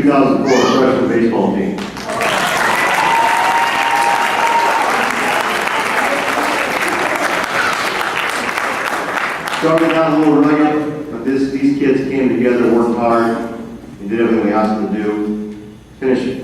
2004 freshman baseball team. Started out a little rugged, but these kids came together, worked hard, and did everything we asked them to do. Finished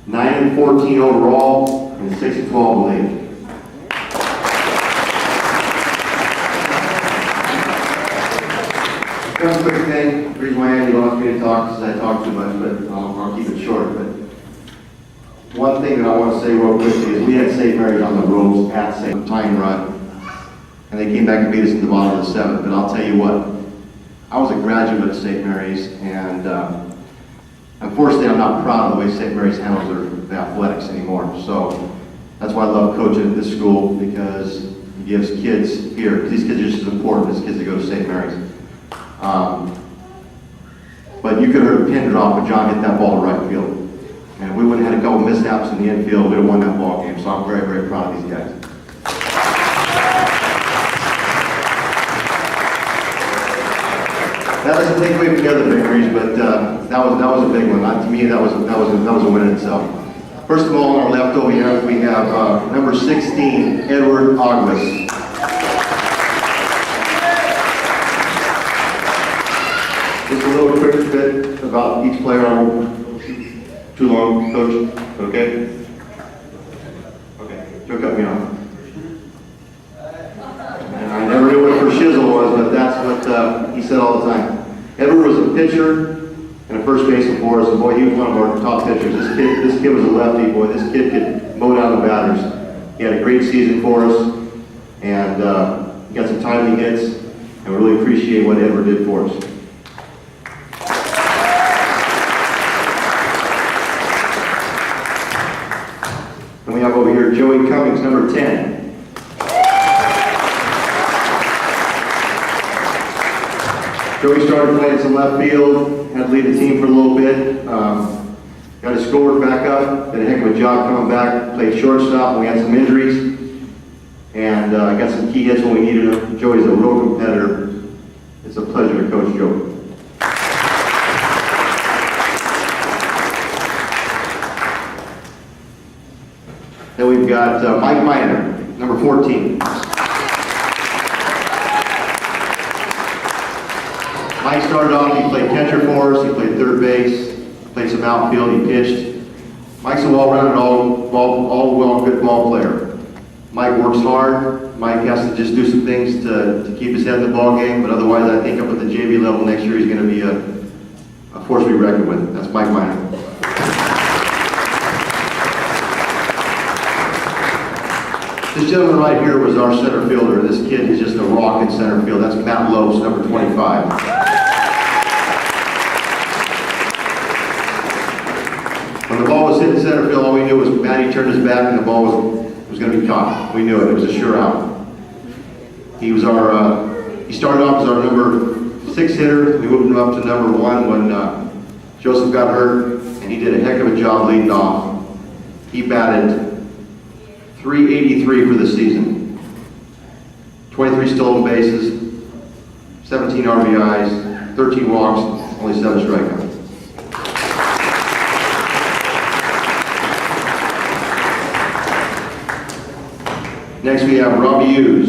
9 and 14 overall, and 6 and 12 in league. One quick thing, the reason why Andy wants me to talk is I talk too much, but I'll keep it short. But one thing that I want to say real quickly is we had St. Mary's on the ropes at St. Time run, and they came back and beat us in the bottom of the seventh. But I'll tell you what, I was a graduate at St. Mary's, and unfortunately I'm not proud of the way St. Mary's handles their athletics anymore. So that's why I love coaching at this school, because it gives kids here, these kids are just as important as kids that go to St. Mary's. But you could have heard a pin drop when John hit that ball to right field. And if we wouldn't have had a couple mishaps in the infield, we'd have won that ball game. So I'm very, very proud of these guys. That doesn't take away from the other victories, but that was a big one. To me, that was a win in itself. First of all, on our left over here, we have number 16, Edward August. Just a little quick bit about each player. Too long, Coach? Okay? Okay, don't cut me off. And I never knew what for shizzle was, but that's what he said all the time. Edward was a pitcher and a first baseman for us, and boy, he was one of our top pitchers. This kid was a lefty, boy. This kid could mow down the batters. He had a great season for us, and he got some timely hits, and we really appreciate what Edward did for us. And we have over here Joey Cummings, number 10. Joey started playing some left field, had to lead the team for a little bit. Got his score back up, did a heck of a job coming back, played shortstop when we had some injuries, and got some key hits when we needed them. Joey's a real competitor. It's a pleasure to coach Joey. Then we've got Mike Miner, number 14. Mike started off, he played catcher for us, he played third base, played some outfield, he pitched. Mike's a well-rounded, all good ball player. Mike works hard. Mike has to just do some things to keep his head in the ball game, but otherwise I think up at the JV level next year he's going to be a force to be reckoned with. That's Mike Miner. This gentleman right here was our center fielder. This kid is just a rock in center field. That's Matt Lopes, number 25. When the ball was hit in center field, all we knew was Matty turned his back and the ball was going to be caught. We knew it. It was a sure out. He was he started off as our number 6 hitter. We moved him up to number 1 when Joseph got hurt, and he did a heck of a job leading off. He batted .383 for the season. 23 stolen bases, 17 RBIs, 13 walks, only 7 strikeouts. Next we have Robbie Hughes,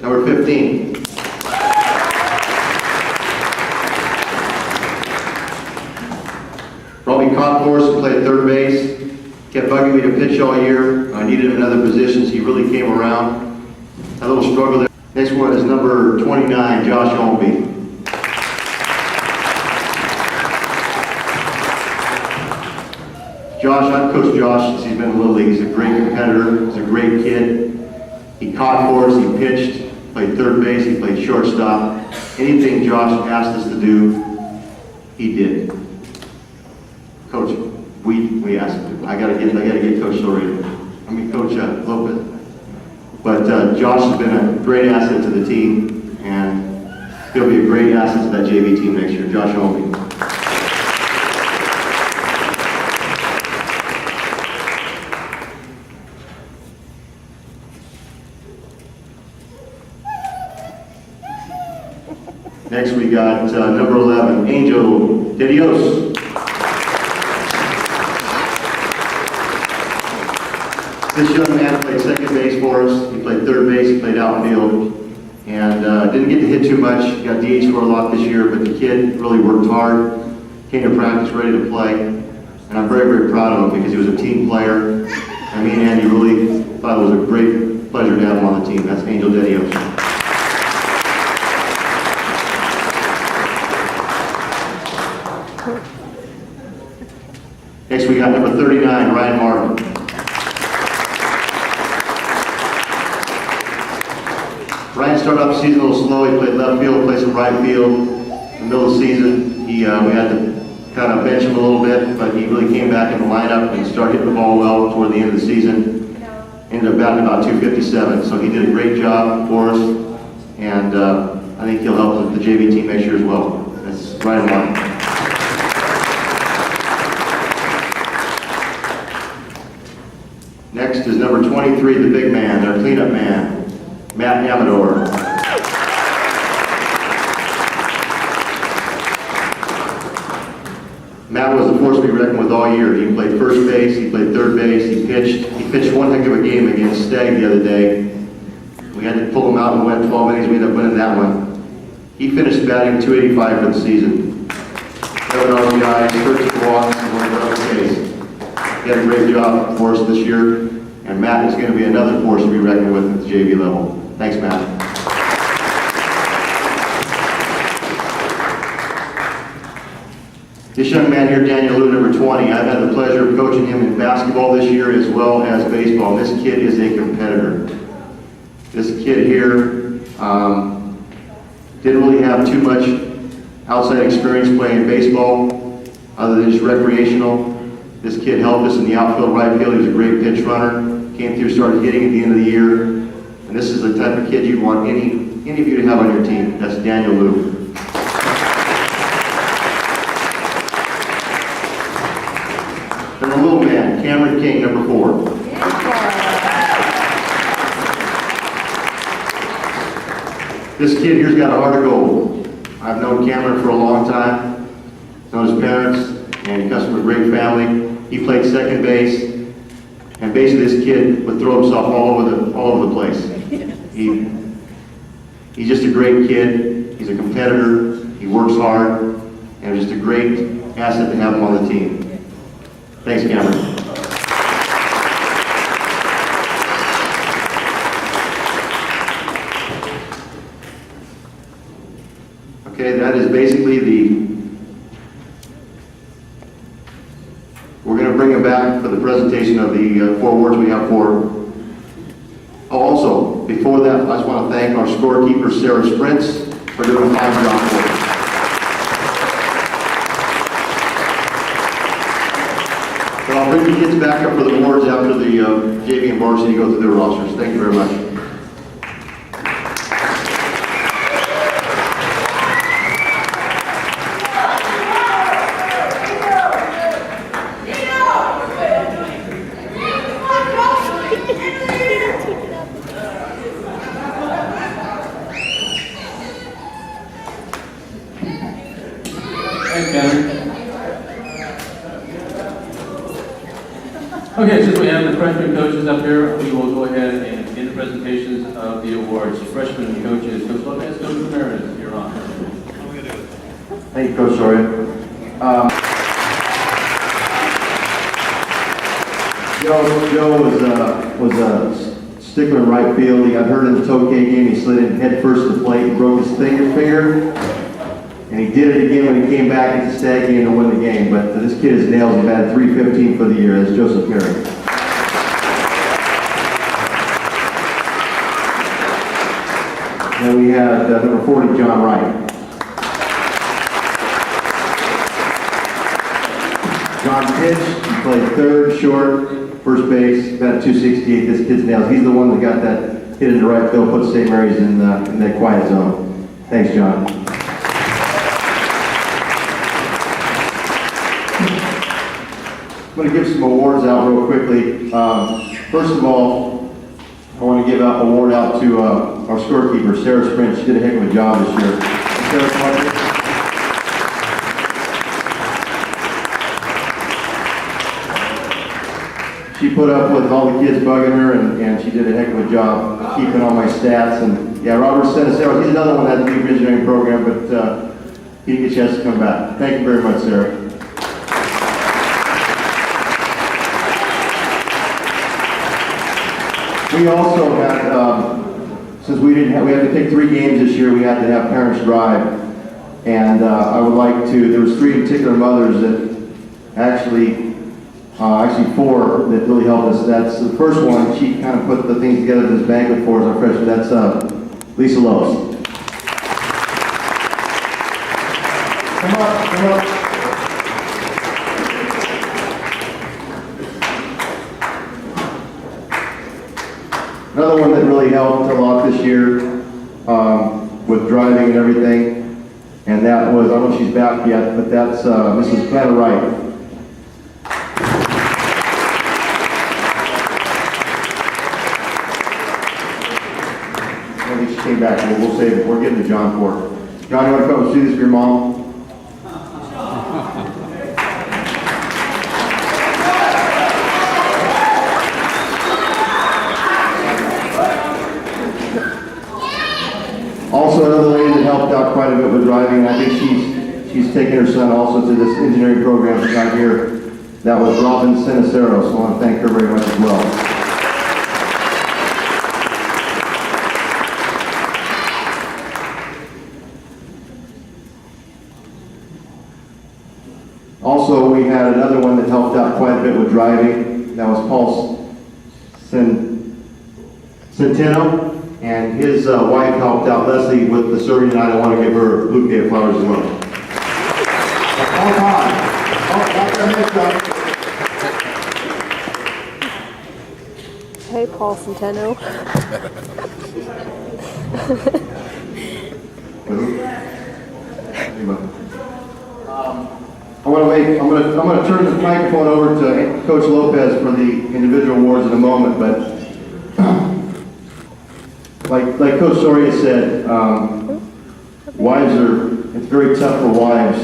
number 15. Robbie caught for us and played third base. Kept bugging me to pitch all year. I needed him in other positions. He really came around. Had a little struggle there. Next one is number 29, Josh Holmby. Josh, I've coached Josh since he's been in Little League. He's a great competitor. He's a great kid. He caught for us. He pitched, played third base. He played shortstop. Anything Josh asked us to do, he did. Coach, we asked him to. I gotta get Coach Soria. Coach Lopez. But Josh has been a great asset to the team, and he'll be a great asset to that JV team next year. Josh Holmby. Next we got number 11, Angel De Dios. This young man played second base for us. He played third base, he played outfield, and didn't get to hit too much. Got DH for a lot this year, but the kid really worked hard, came to practice ready to play, and I'm very, very proud of him because he was a team player. And me and Andy really thought it was a great pleasure to have him on the team. That's Angel De Dios. Next we got number 39, Ryan Martin. Ryan started off the season a little slow. He played left field, played some right field. In the middle of the season, we had to kind of bench him a little bit, but he really came back in the lineup and started hitting the ball well toward the end of the season. Ended up batting about 257, so he did a great job for us, and I think he'll help the JV team next year as well. That's Ryan Martin. Next is number 23, the big man, our cleanup man, Matt Amador. Matt was a force to be reckoned with all year. He played first base, he played third base, he pitched one heck of a game against Stagg the other day. We had to pull him out and went 12 innings, we ended up winning that one. He finished batting 285 for the season. 7 RBIs, 13 walks, and 1 run chase. He had a great job for us this year, and Matt is going to be another force to be reckoned with at the JV level. Thanks, Matt. This young man here, Daniel Liu, number 20, I've had the pleasure of coaching him in basketball this year as well as baseball. This kid is a competitor. This kid here didn't really have too much outside experience playing baseball other than just recreational. This kid helped us in the outfield, right field. He was a great pitch runner. Came through, started hitting at the end of the year. And this is the type of kid you'd want any of you to have on your team. That's Daniel Liu. And the little man, Cameron King, number 4. This kid here's got a heart of gold. I've known Cameron for a long time. Known his parents, and he comes from a great family. He played second base, and basically this kid would throw himself all over the place. He's just a great kid. He's a competitor. He works hard, and just a great asset to have him on the team. Thanks, Cameron. Okay, that is basically we're going to bring him back for the presentation of the 4 awards we have for. Oh, also, before that, I just want to thank our scorekeeper, Sarah Sprints, for doing a fine job for us. So I'll bring the kids back up for the awards after the JV and varsity go through their rosters. Thank you very much. Okay, since we have the freshman coaches up here, we will go ahead and begin the presentations of the awards. Freshman coaches, Coach Lopez, Coach Ramirez, you're on. Thank you, Coach Soria. Joe was a stickler in right field. He got hurt in the Tokay game. He slid in head first to the plate and broke his finger. And he did it again when he came back at the Stagg game to win the game. But this kid is nails. He batted .315 for the year. That's Joseph Perry. Then we had number 40, John Wright. John pitched. He played third, short, first base, batted .268. This kid's nails. He's the one that got that hit into right field, put St. Mary's in that quiet zone. Thanks, John. I'm going to give some awards out real quickly. First of all, I want to give an award out to our scorekeeper, Sarah Sprint. She did a heck of a job this year. Sarah Parker. She put up with all the kids bugging her, and she did a heck of a job keeping all my stats. And yeah, Robert Senicero, he's another one that had to leave the engineering program, but he didn't get a chance to come back. Thank you very much, Sarah. We also had, since we had to pick 3 games this year, we had to have parents drive. And I would like to, there was 3 particular mothers that actually 4 that really helped us. That's the first one. She kind of put the things together this banquet for us, our freshman. That's Lisa Lowe's. Come up, come up. Another one that really helped a lot this year with driving and everything, and that was, I don't know if she's back yet, but that's Mrs. Clara Wright. I think she came back. We'll save it. We're getting to John for her. John, you want to come and see this for your mom? Also, another lady that helped out quite a bit with driving, and I think she's taking her son also to this engineering program she's not here. That was Robin Senicero, so I want to thank her very much as well. Also, we had another one that helped out quite a bit with driving. That was Paul Centeno, and his wife helped out, Leslie, with the serving, and I want to give her a bouquet of flowers as well. All time. Hey, Paul Centeno. I'm going to turn the microphone over to Coach Lopez for the individual awards in a moment, but like Coach Soria said, it's very tough for wives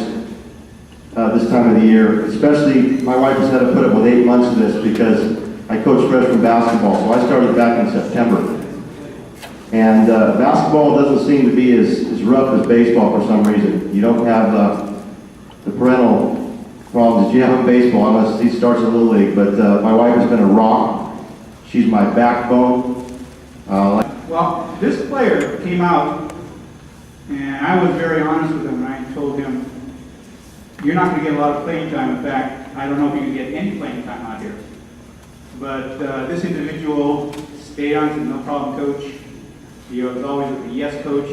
this time of the year. Especially, my wife has had to put up with 8 months of this because I coach freshman basketball, so I started back in September. And basketball doesn't seem to be as rough as baseball for some reason. You don't have the parental problems that you have in baseball unless he starts in the Little League. But my wife has been a rock. She's my backbone. Well, this player came out, and I was very honest with him, and I told him, you're not going to get a lot of playing time. In fact, I don't know if you can get any playing time out here. But this individual stayed on, said, no problem, coach. He was always a yes, coach.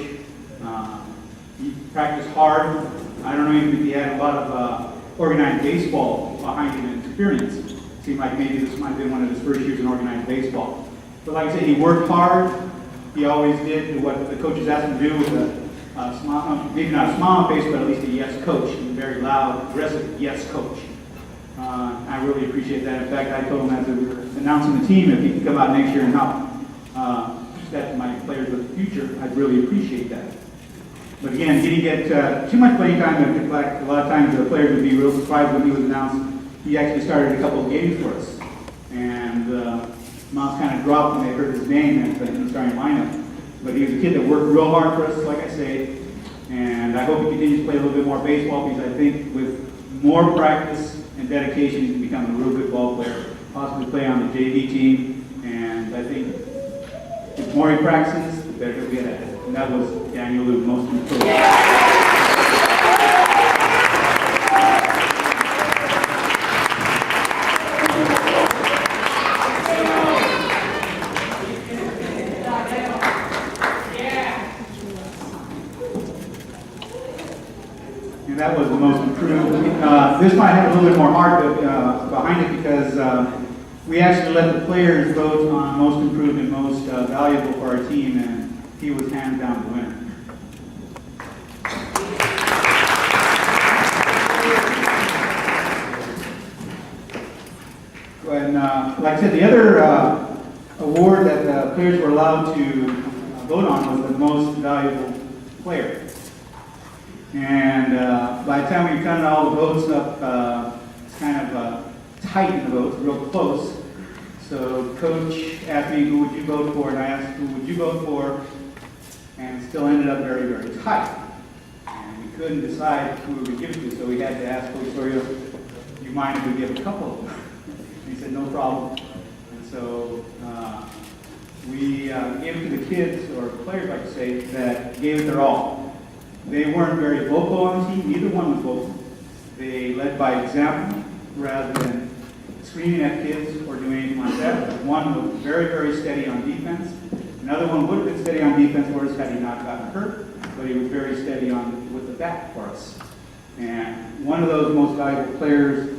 He practiced hard. I don't know even if he had a lot of organized baseball behind him and experience. It seemed like maybe this might have been one of his first years in organized baseball. But like I said, he worked hard. He always did what the coaches asked him to do with a smile, maybe not a smile on face, but at least a yes coach, a very loud, aggressive yes coach. I really appreciate that. In fact, I told him as we were announcing the team, if he could come out next year and help step my players of the future, I'd really appreciate that. But again, he didn't get too much playing time. In fact, a lot of times the players would be real surprised when he was announced. He actually started a couple of games for us. And mouths kind of dropped when they heard his name and the starting lineup. But he was a kid that worked real hard for us, like I say. And I hope he continues to play a little bit more baseball because I think with more practice and dedication, he can become a real good ball player. Possibly play on the JV team. And I think the more he practices, the better he'll get at it. And that was Daniel Luke, most improved. And that was the most improved. This might have a little bit more heart behind it because we actually let the players vote on most improved and most valuable for our team, and he was hands down the winner. And like I said, the other award that the players were allowed to vote on was the most valuable player. And by the time we counted all the votes up, it's kind of tight in the votes, real close. So Coach asked me, who would you vote for? And I asked, who would you vote for? And it still ended up very, very tight. And we couldn't decide who we would give it to, so we had to ask Coach Soria, do you mind if we give a couple of them? And he said, no problem. And so we gave it to the kids, or players, like to say, that gave it their all. They weren't very vocal on the team. Neither one was vocal. They led by example rather than screaming at kids or doing anything like that. One was very, very steady on defense. Another one would have been steady on defense for us had he not gotten hurt, but he was very steady with the bat for us. And one of those most valuable players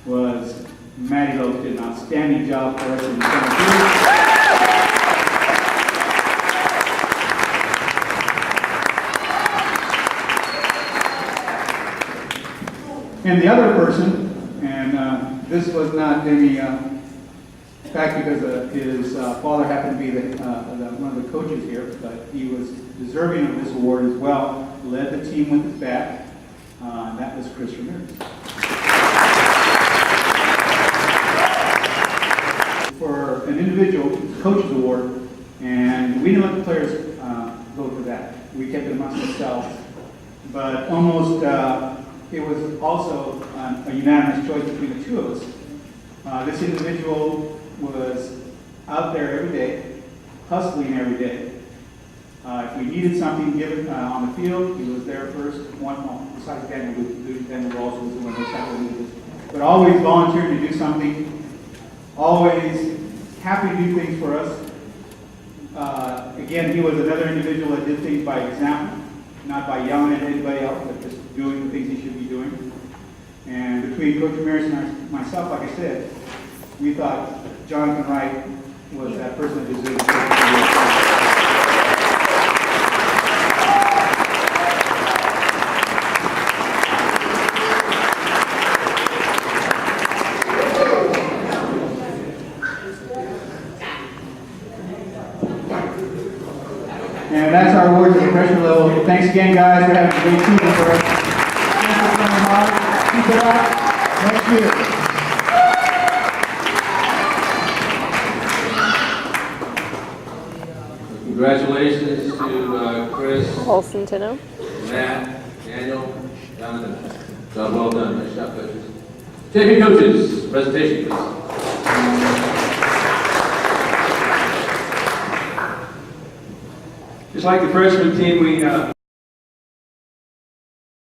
was Matty Lowe, did an outstanding job for us in the center field. And the other person, and this was not any fact because his father happened to be one of the coaches here, but he was deserving of this award as well. Led the team with his bat, and that was Chris Ramirez. For an individual coach's award, and we didn't let the players vote for that. We kept it amongst ourselves, but almost. It was also a unanimous choice between the two of us. This individual was out there every day, hustling every day. If we needed something given on the field, he was there first. Besides Daniel Luke, Daniel also was the one that sat. But always volunteering to do something, always happy to do things for us. Again, he was another individual that did things by example, not by yelling at anybody else, but just doing the things he should be doing. And between Coach Ramirez and myself, like I said, we thought Jonathan Wright was that person that deserved it. And that's our awards at the freshman level. Thanks again, guys, for having a great season for us. Thanks for coming hard. Keep it up next year. Congratulations to Chris, Paul Centeno. Matt, Daniel, Jonathan. Job well done. Nice job, coaches. JV coaches, presentation, please. Just like the freshman team, we